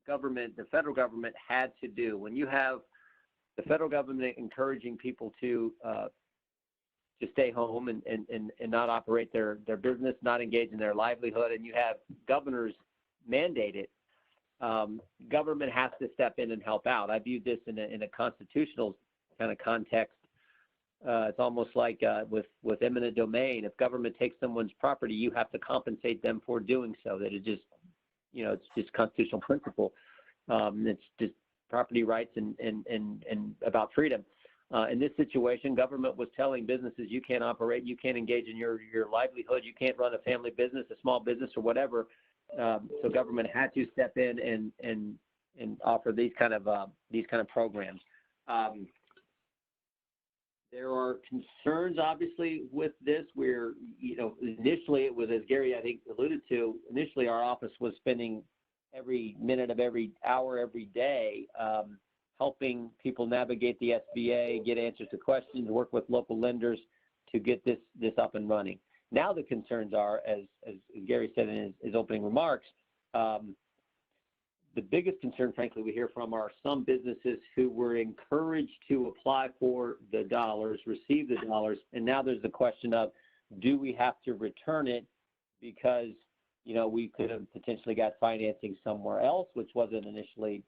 the federal government had to do. When you have the federal government encouraging people to stay home and not operate their business, not engage in their livelihood, and you have governors mandate it, government has to step in and help out. I view this in a constitutional kind of context. It's almost like with eminent domain. If government takes someone's property, you have to compensate them for doing so. That it just, it's just constitutional principle. It's just property rights and about freedom. In this situation, government was telling businesses, you can't operate, you can't engage in your livelihood, you can't run a family business, a small business, or whatever. So government had to step in and offer these kind of programs. There are concerns, obviously, with this. Where initially it was, as Gary I think alluded to, initially our office was spending every minute of every hour every day helping people navigate the SBA, get answers to questions, work with local lenders to get this up and running. Now the concerns are, as Gary said in his opening remarks, the biggest concern, frankly, we hear from are some businesses who were encouraged to apply for the dollars, receive the dollars, and now there's the question of, do we have to return it because, we could have potentially got financing somewhere else, which wasn't initially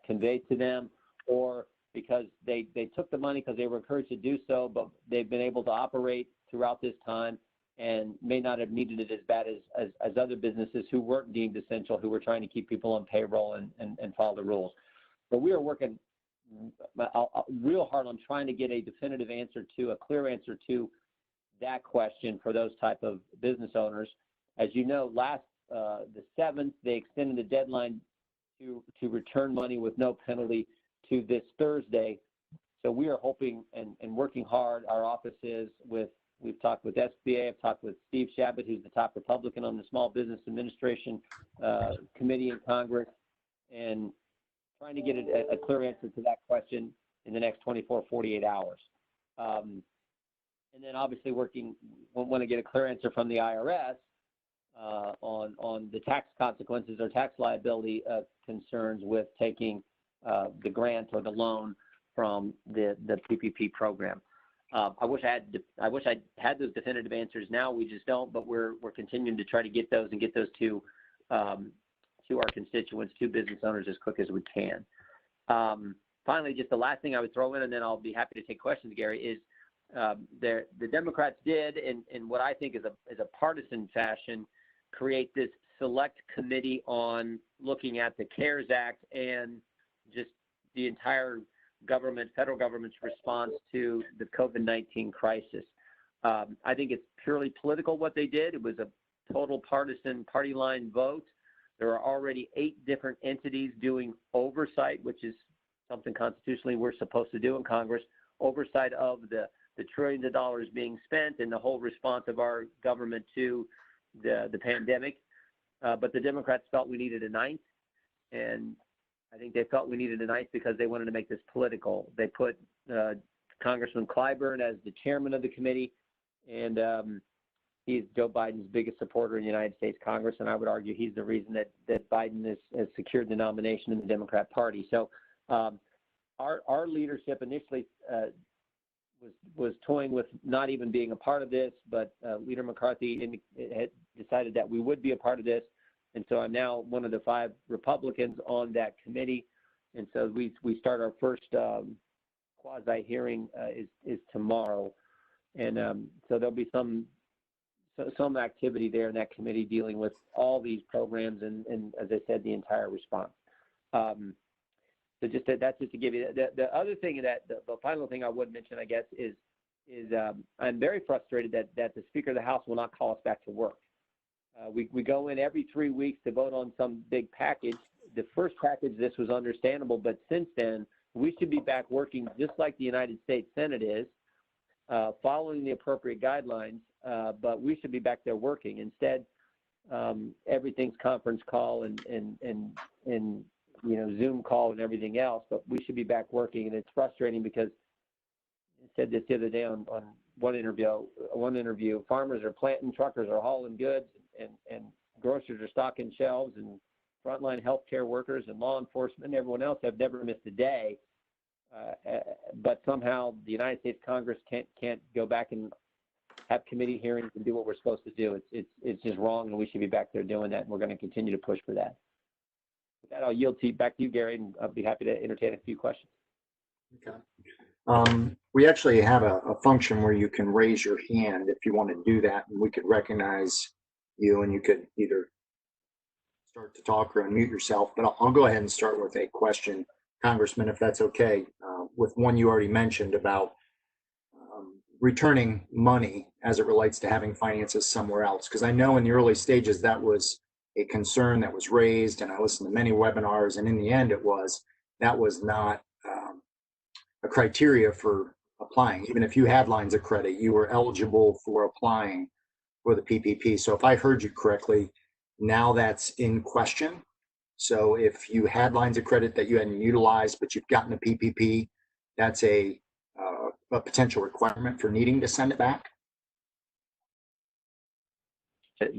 conveyed to them, or because they took the money because they were encouraged to do so, but they've been able to operate throughout this time and may not have needed it as bad as other businesses who weren't deemed essential, who were trying to keep people on payroll and follow the rules. But we are working real hard on trying to get a definitive answer to, a clear answer to that question for those type of business owners. As you know, the 7th, they extended the deadline to return money with no penalty to this Thursday. So we are hoping and working hard. Our office is we've talked with SBA, I've talked with Steve Shabbat, who's the top Republican on the Small Business Administration Committee in Congress, and trying to get a clear answer to that question in the next 24, 48 hours. And then obviously want to get a clear answer from the IRS on the tax consequences or tax liability concerns with taking the grant or the loan from the PPP program. I wish I had those definitive answers now. We just don't, but we're continuing to try to get those and get those to our constituents, to business owners, as quick as we can. Finally, just the last thing I would throw in, and then I'll be happy to take questions, Gary, is the Democrats did, in what I think is a partisan fashion, create this select committee on looking at the CARES Act and just the entire federal government's response to the COVID-19 crisis. I think it's purely political what they did. It was a total partisan party line vote. There are already 8 different entities doing oversight, which is something constitutionally we're supposed to do in Congress, oversight of the trillions of dollars being spent and the whole response of our government to the pandemic. But the Democrats felt we needed a 9th, and I think they felt we needed a 9th because they wanted to make this political. They put Congressman Clyburn as the chairman of the committee, and he's Joe Biden's biggest supporter in the United States Congress, and I would argue he's the reason that Biden has secured the nomination in the Democrat Party. So our leadership initially was toying with not even being a part of this, but Leader McCarthy had decided that we would be a part of this. And so I'm now one of the 5 Republicans on that committee. And so we start our first quasi hearing is tomorrow. And so there'll be some activity there in that committee dealing with all these programs and as I said, the entire response. So that's just to give you the other thing the final thing I would mention, I guess, is I'm very frustrated that the Speaker of the House will not call us back to work. We go in every 3 weeks to vote on some big package. The first package, this was understandable, but since then, we should be back working just like the United States Senate is, following the appropriate guidelines, but we should be back there working. Instead, everything's conference call and Zoom call and everything else, but we should be back working. And it's frustrating because I said this the other day on one interview, farmers are planting, truckers are hauling goods, and grocers are stocking shelves, and frontline healthcare workers and law enforcement and everyone else have never missed a day. But somehow the United States Congress can't go back and have committee hearings and do what we're supposed to do. It's just wrong, and we should be back there doing that, and we're going to continue to push for that. With that, I'll yield back to you, Gary, and I'll be happy to entertain a few questions. Okay. We actually have a function where you can raise your hand if you want to do that, and we could recognize you, and you could either start to talk or unmute yourself. But I'll go ahead and start with a question, Congressman, if that's okay, with one you already mentioned about returning money as it relates to having finances somewhere else. Because I know in the early stages that was a concern that was raised, and I listened to many webinars, and in the end that was not a criteria for applying. Even if you had lines of credit, you were eligible for applying for the PPP. So if I heard you correctly, now that's in question. So if you had lines of credit that you hadn't utilized, but you've gotten a PPP, that's a potential requirement for needing to send it back?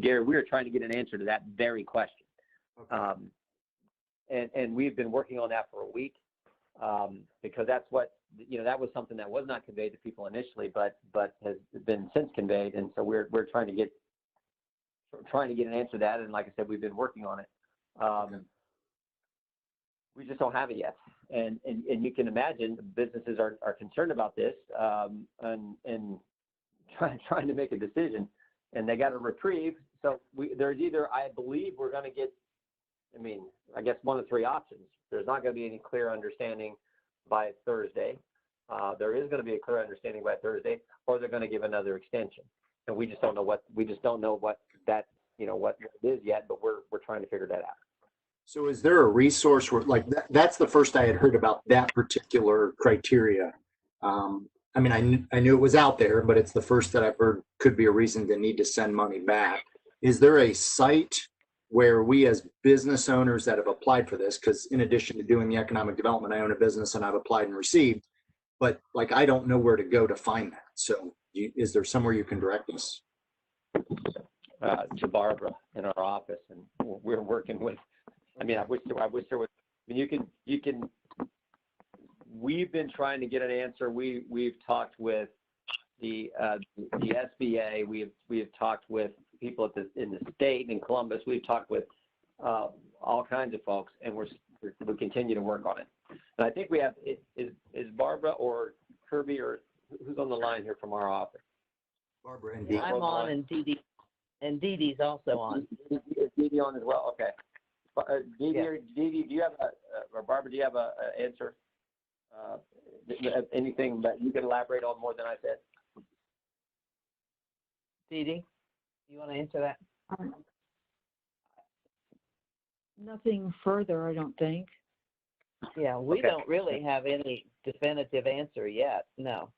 Gary, we are trying to get an answer to that very question. Okay. And we've been working on that for a week because that's what, that was something that was not conveyed to people initially, but has been since conveyed. And so we're trying to get an answer to that. And like I said, we've been working on it. Okay. We just don't have it yet. And you can imagine businesses are concerned about this and trying to make a decision, and they got a reprieve. So there's either, I believe we're going to get, I guess one of three options. There's not going to be any clear understanding by Thursday. There is going to be a clear understanding by Thursday, or they're going to give another extension. And we just don't know what that, what it is yet, but we're trying to figure that out. So is there a resource where, like, that's the first I had heard about that particular criteria. I knew it was out there, but it's the first that I've heard could be a reason to need to send money back. Is there a site where we as business owners that have applied for this, because in addition to doing the economic development, I own a business and I've applied and received, but like I don't know where to go to find that. So is there somewhere you can direct us? To Barbara in our office, and we're working with, I wish there was, you can, we've been trying to get an answer. We've talked with the SBA. We've talked with people in the state in Columbus. We've talked with all kinds of folks, and we continue to work on it. And I think we have, is Barbara or Kirby or who's on the line here from our office? Barbara and Dee. I'm on, and Dee Dee's also on. Is Dee Dee on as well? Okay. Dee Dee, do you have or Barbara, do you have an answer? Anything that you can elaborate on more than I said? Dee Dee, you want to answer that? Nothing further, I don't think. Yeah, we don't really have any definitive answer yet. No.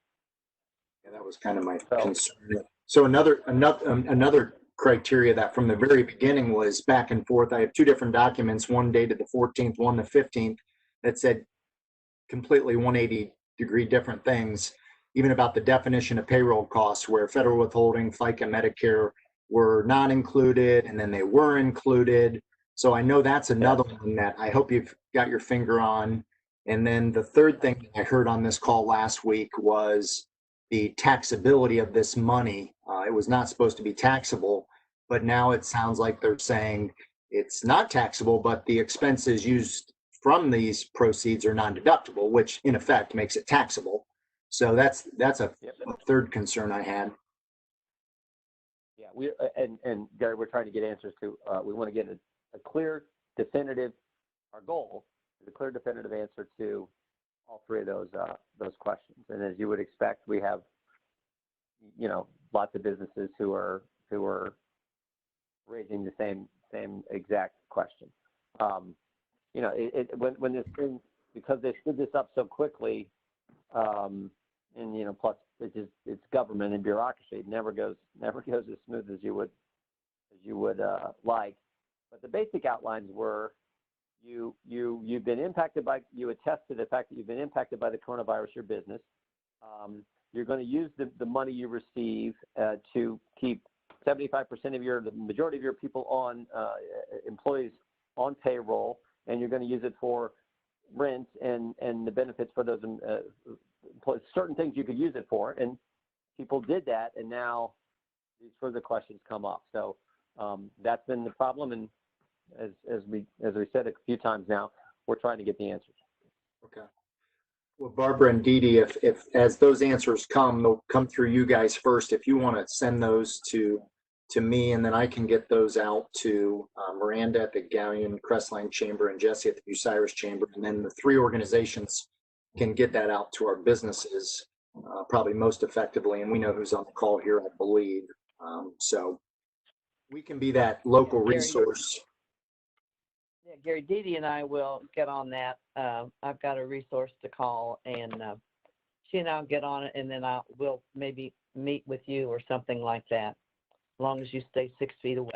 Yeah, that was kind of my concern. So another criteria that from the very beginning was back and forth. I have two different documents, one dated the 14th, one the 15th, that said completely 180-degree different things, even about the definition of payroll costs, where federal withholding, FICA, Medicare were not included, and then they were included. So I know that's another one that I hope you've got your finger on. And then the third thing I heard on this call last week was the taxability of this money. It was not supposed to be taxable, but now it sounds like they're saying it's not taxable, but the expenses used from these proceeds are non-deductible, which in effect makes it taxable. So that's a third concern I had. Yeah, and Gary, we're trying to get answers to. We want to get a clear, definitive. Our goal is a clear, definitive answer to all three of those questions. And as you would expect, we have, lots of businesses who are raising the same exact question. When this thing, because they stood this up so quickly, and plus it's government and bureaucracy, it never goes as smooth as you would like. But the basic outlines were you've been impacted by, you attest to the fact that you've been impacted by the coronavirus, your business. You're going to use the money you receive to keep 75% of the majority of your people on, employees on payroll, and you're going to use it for rent and the benefits for those certain things you could use it for. And people did that, and now these further questions come up. So that's been the problem, and as we said a few times now, we're trying to get the answers. Okay. Well, Barbara and Dee Dee, if as those answers come, they'll come through you guys first. If you want to send those to me, and then I can get those out to Miranda at the Galleon Crestline Chamber and Jesse at the Bucyrus Chamber, and then the three organizations can get that out to our businesses probably most effectively. And we know who's on the call here, I believe. So we can be that local resource. Yeah, Gary, Dee Dee and I will get on that. I've got a resource to call, and she and I'll get on it, and then we'll maybe meet with you or something like that, as long as you stay 6 feet away.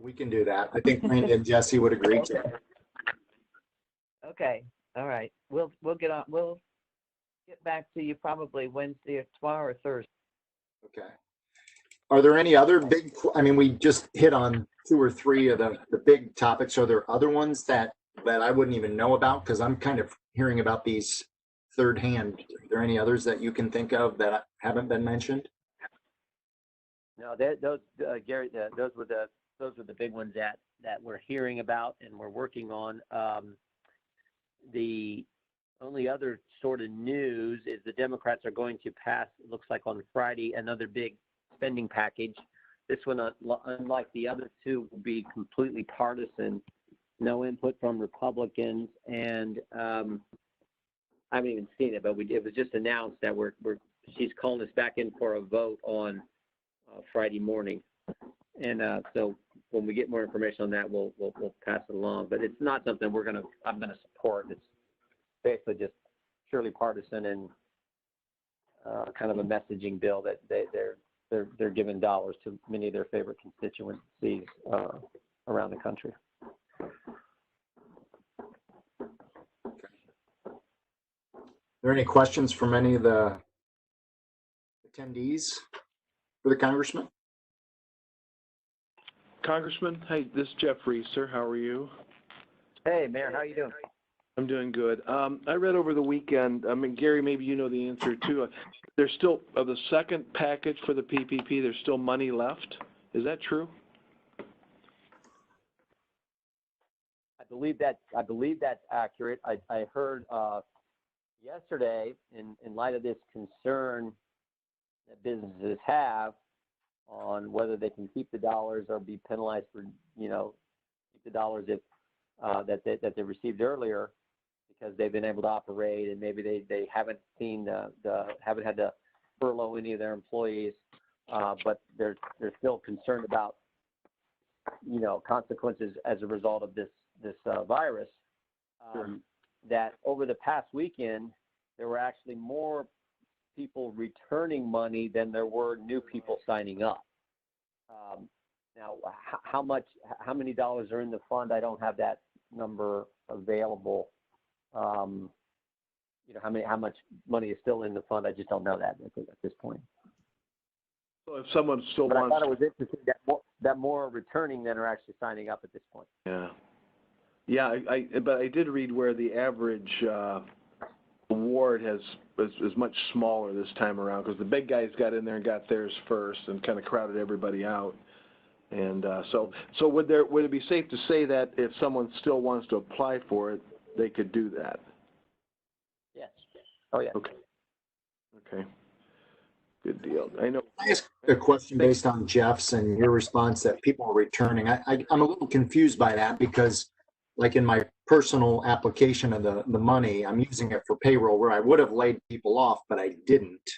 We can do that. I think Miranda and Jesse would agree to it. Okay. All right. We'll get on. We'll get back to you probably Wednesday or tomorrow or Thursday. Okay. Are there any other big, I mean, we just hit on 2 or 3 of the big topics. Are there other ones that I wouldn't even know about? Because I'm kind of hearing about these third hand. Are there any others that you can think of that haven't been mentioned? No, those Gary, those were the big ones that we're hearing about and we're working on. The only other sort of news is the Democrats are going to pass, it looks like on Friday, another big spending package. This one, unlike the other two, will be completely partisan, no input from Republicans, and I haven't even seen it, but it was just announced that she's calling us back in for a vote on Friday morning, and so when we get more information on that, we'll pass it along. But it's not something I'm gonna support. It's basically just purely partisan and kind of a messaging bill that they're giving dollars to many of their favorite constituencies around the country. Are there any questions from any of the attendees for the Congressman? Congressman, hey, this is Jeff Reeser. How are you? Hey, Mayor, how are you doing? I'm doing good. I read over the weekend, I mean, Gary, maybe you know the answer too. There's still, of the second package for the PPP, there's still money left. Is that true? I believe that's accurate. I heard yesterday, in light of this concern that businesses have on whether they can keep the dollars or be penalized for, keep the dollars if that they received earlier because they've been able to operate and maybe they haven't seen haven't had to furlough any of their employees, but they're still concerned about consequences as a result of this virus. That over the past weekend there were actually more people returning money than there were new people signing up. Now, how many dollars are in the fund? I don't have that number available. How much money is still in the fund? I just don't know that at this point. So if someone still but wants, I thought it was interesting that more are returning than are actually signing up at this point. Yeah. But I did read where the average award is much smaller this time around because the big guys got in there and got theirs first and kind of crowded everybody out. And so would it be safe to say that if someone still wants to apply for it, they could do that? Yes. Oh yeah. Okay. Good deal. I know. I ask a question based on Jeff's and your response that people are returning. I'm a little confused by that because, like in my personal application of the money, I'm using it for payroll where I would have laid people off, but I didn't.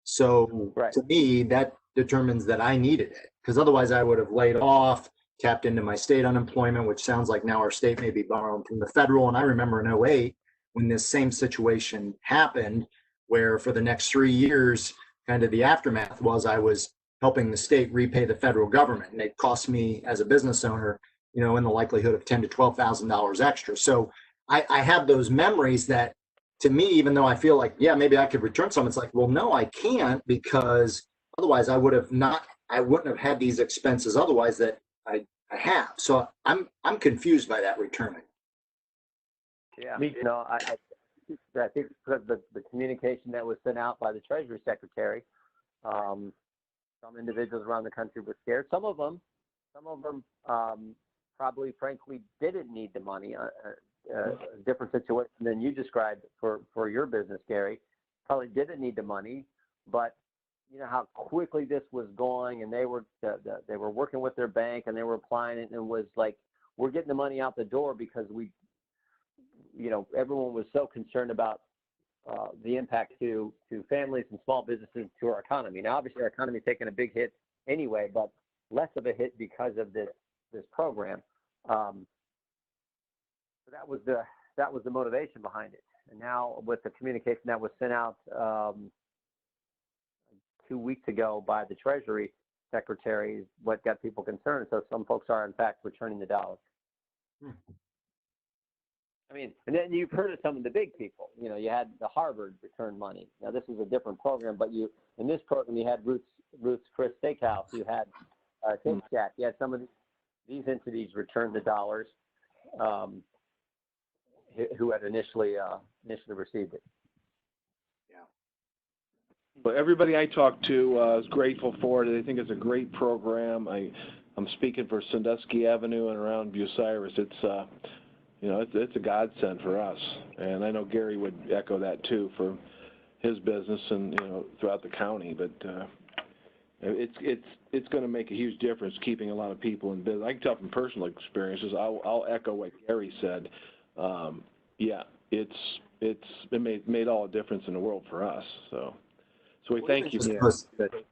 So to me, that determines that I needed it because otherwise I would have laid off, tapped into my state unemployment, which sounds like now our state may be borrowing from the federal. And I remember in 2008 when this same situation happened where for the next 3 years, kind of the aftermath was I was helping the state repay the federal government. And it cost me as a business owner, in the likelihood of $10,000 to $12,000 extra. So I have those memories that to me, even though I feel like, yeah, maybe I could return some, it's like, well, no, I can't because otherwise I wouldn't have had these expenses otherwise that I I have. So I'm confused by that returning. Yeah. No, I think because the communication that was sent out by the Treasury Secretary, some individuals around the country were scared. Some of them probably, frankly, didn't need the money. A different situation than you described for your business, Gary. Probably didn't need the money, but you know how quickly this was going, and they were working with their bank and they were applying it, and it was like, we're getting the money out the door because everyone was so concerned about the impact to families and small businesses, to our economy. Now, obviously, our economy is taking a big hit anyway, but less of a hit because of this program. So that was the motivation behind it. And now with the communication that was sent out 2 weeks ago by the Treasury Secretary, what got people concerned. So some folks are, in fact, returning the dollars. I mean, and then you've heard of some of the big people. You know, you had the Harvard return money. Now, this is a different program, but in this program, you had Ruth's Chris Steakhouse. You had Paycheck. You had some of these entities return the dollars who had initially received it. But everybody I talked to is grateful for it. They think it's a great program. I'm speaking for Sandusky Avenue and around Bucyrus. It's it's a godsend for us, and I know Gary would echo that too for his business and throughout the county. But it's going to make a huge difference keeping a lot of people in business. I can tell from personal experiences. I'll echo what Gary said. It made all the difference in the world for us. So we thank you.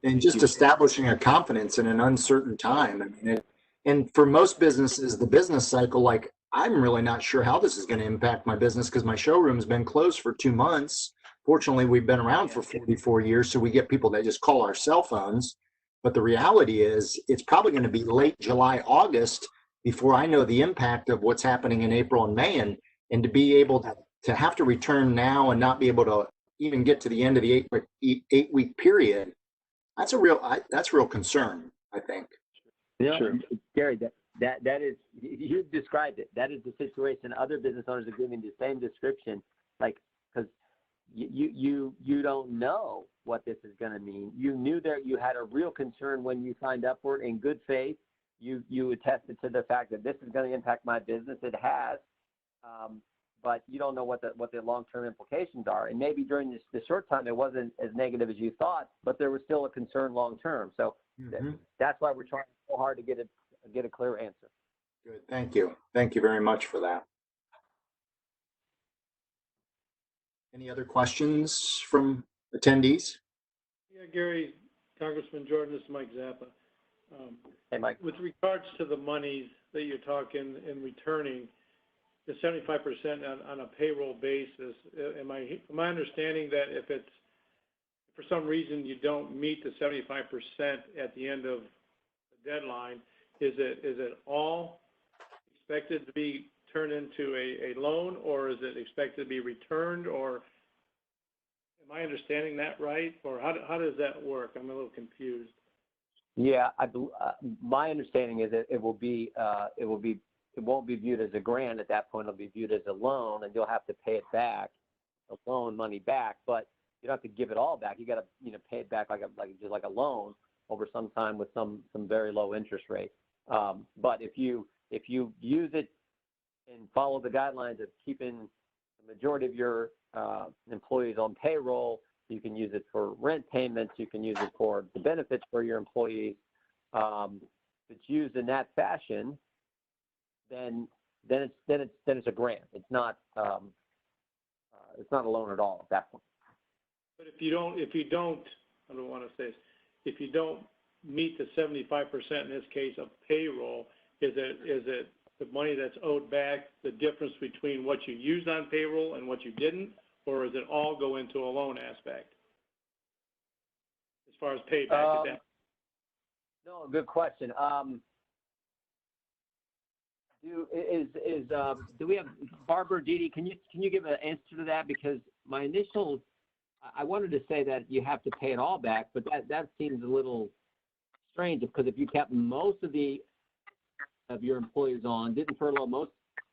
And just establishing a confidence in an uncertain time. I mean, and for most businesses, the business cycle, like, I'm really not sure how this is going to impact my business because my showroom's been closed for 2 months. Fortunately, we've been around for 44 years, so we get people that just call our cell phones. But the reality is it's probably going to be late July, August before I know the impact of what's happening in April and May. And to be able to have to return now and not be able to even get to the end of the 8-week period, that's real concern, I think. Yeah, sure. Gary, that is, you described it. That is the situation. Other business owners are giving the same description, like, because you don't know what this is going to mean. You knew that you had a real concern when you signed up for it in good faith. You attested to the fact that this is going to impact my business. It has, but you don't know what the long-term implications are. And maybe during this short time, it wasn't as negative as you thought, but there was still a concern long-term. So that's why we're trying so hard to get a clear answer. Good. Thank you. Thank you very much for that. Any other questions from attendees? Yeah, Gary, Congressman Jordan, this is Mike Zappa. Hey, Mike. With regards to the monies that you're talking and returning, the 75% on a payroll basis, am I understanding that if for some reason you don't meet the 75% at the end of the deadline, is it all expected to be turned into a loan, or is it expected to be returned, or am I understanding that right, or how does that work? I'm a little confused. Yeah, my understanding is that it won't be viewed as a grant at that point. It'll be viewed as a loan, and you'll have to pay it back, the loan money back. But you don't have to give it all back. You got to pay it back just like a loan over some time with some very low interest rate. But if you use it and follow the guidelines of keeping the majority of your employees on payroll, you can use it for rent payments. You can use it for the benefits for your employees. If it's used in that fashion, then it's a grant. It's not a loan at all at that point. But if you don't, I don't want to say this, if you don't meet the 75% in this case of payroll, is it the money that's owed back the difference between what you used on payroll and what you didn't, or does it all go into a loan aspect as far as payback? No, good question. Do we have Barbara, Didi? Can you give an answer to that? Because my initial, I wanted to say that you have to pay it all back, but that seems a little strange, because if you kept most of the of your employees on, didn't furlough most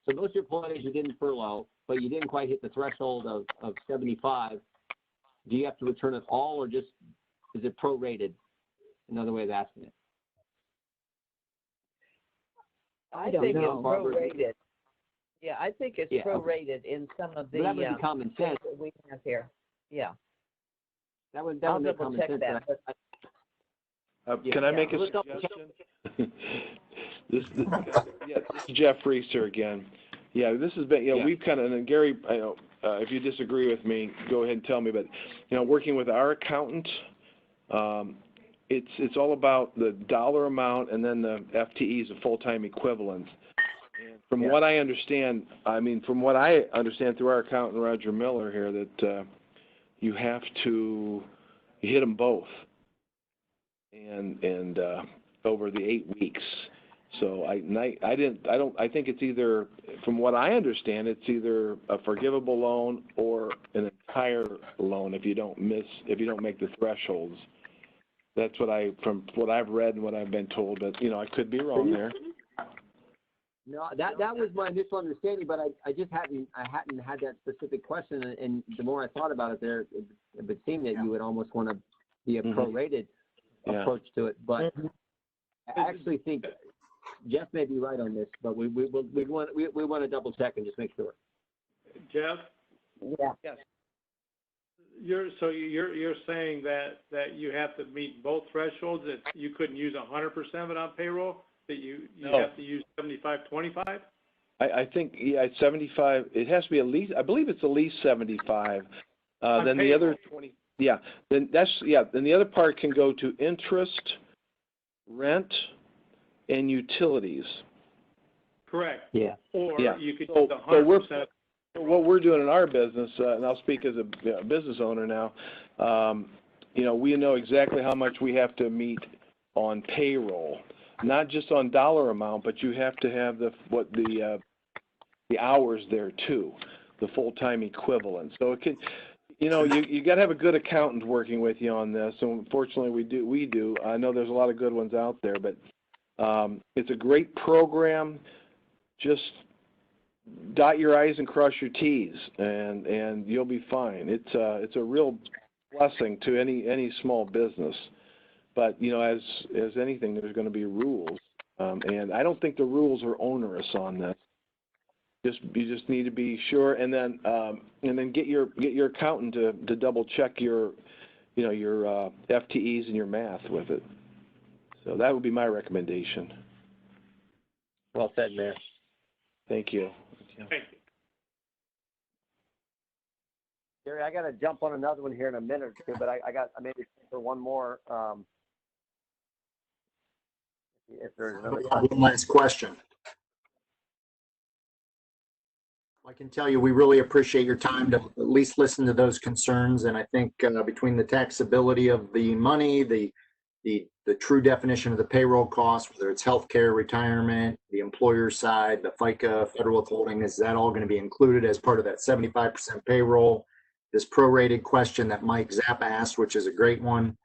of your employees you didn't furlough, but you didn't quite hit the threshold of 75, do you have to return it all, or just, is it prorated? Another way of asking it. I don't think it's know. prorated. Yeah, I think it's Yeah, okay. prorated in some of the, But that would be common things sense. that we have here. Yeah, That would I'll make double common check sense. that. But Yeah, Can I yeah, make a let's double check. suggestion? this is Jeff Reeser again. Yeah, this has been, Yeah. we've kind of, and Gary, I know, if you disagree with me, go ahead and tell me, but, working with our accountant, it's all about the dollar amount and then the FTEs, the full-time equivalents. And from what I understand, through our accountant, Roger Miller here, that you have to hit them both. And over the 8 weeks. So I think it's either, from what I understand, it's either a forgivable loan or an entire loan if you don't make the thresholds. That's from what I've read and what I've been told, but I could be wrong there. No, that was my initial understanding, but I just hadn't had that specific question, and the more I thought about it, it would seem that you would almost want to be a prorated approach to it. But I actually think Jeff may be right on this, but we want to double check and just make sure. Jeff, yeah. Yes. you're saying that you have to meet both thresholds, that you couldn't use 100% of it on payroll, that you No. have to use 75-25? I think, it's 75. It has to be at least, I believe it's at least 75. Then the other 20, then the other part can go to interest, rent, and utilities. Correct. Yeah. Or Yeah. you could So- use so 100%. What we're doing in our business, and I'll speak as a business owner now, we know exactly how much we have to meet on payroll, not just on dollar amount, but you have to have the hours there too, the full-time equivalent. So it can, you got to have a good accountant working with you on this. So unfortunately, we do. I know there's a lot of good ones out there, but it's a great program. Just dot your I's and cross your T's, and you'll be fine. It's a real blessing to any small business. But as anything, there's going to be rules, and I don't think the rules are onerous on this. You just need to be sure, and then get your accountant to double check your FTEs and your math with it. So that would be my recommendation. Well said, Mayor. Thank you. Thank you. Gary, I got to jump on another one here in a minute or two, but I maybe for one more. If there's another question. One last question. I can tell you, we really appreciate your time to at least listen to those concerns. And I think between the taxability of the money, the true definition of the payroll cost, whether it's healthcare, retirement, the employer side, the FICA, federal withholding, is that all going to be included as part of that 75% payroll? This prorated question that Mike Zappa asked, which is a great one.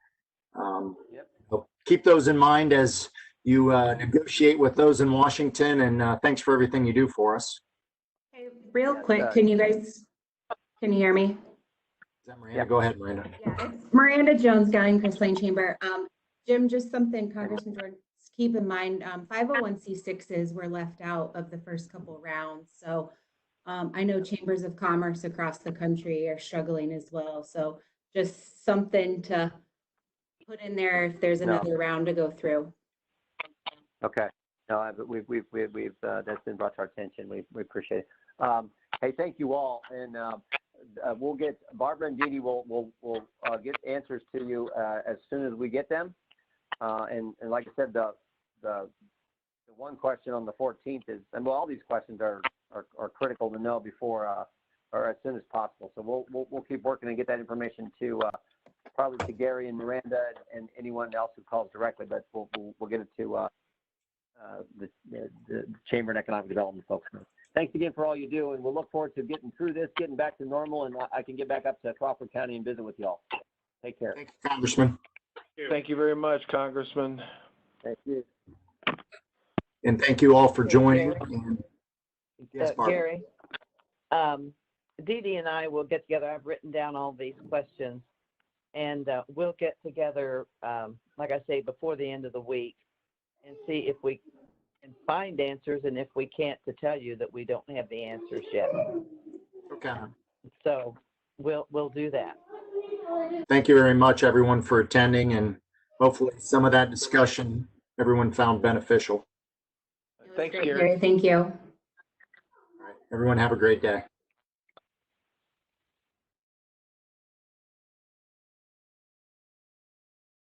So keep those in mind as you negotiate with those in Washington, and thanks for everything you do for us. Hey, real quick, can you hear me? Is that Miranda? Go ahead, Miranda. Yeah, it's Miranda Jones, Gallion Crest Lane Chamber. Jim, just something Congressman Jordan, keep in mind, 501c6s were left out of the first couple rounds. So I know chambers of commerce across the country are struggling as well. So just something to put in there if there's another round to go through. Okay. No, we've that's been brought to our attention. We appreciate it. Hey, thank you all, and we'll get Barbara and Dee Dee will get answers to you as soon as we get them. And like I said, the one question on the 14th is, and all these questions are critical to know before or as soon as possible. So we'll keep working and get that information to probably to Gary and Miranda and anyone else who calls directly, but we'll get it to the Chamber and Economic Development folks. Thanks again for all you do, and we'll look forward to getting through this, getting back to normal, and I can get back up to Crawford County and visit with y'all. Take care. Thank you, Congressman. Thank you very much, Congressman. Thank you. And thank you all for Okay, joining. Gary. And yes, Barbara. Gary, Dee Dee and I will get together. I've written down all these questions, and we'll get together, like I say, before the end of the week and see if we can find answers, and if we can't, to tell you that we don't have the answers yet. Okay. So we'll do that. Thank you very much, everyone, for attending, and hopefully some of that discussion everyone found beneficial. It was Thanks, great, Gary. Thank you. All right. Everyone have a great day.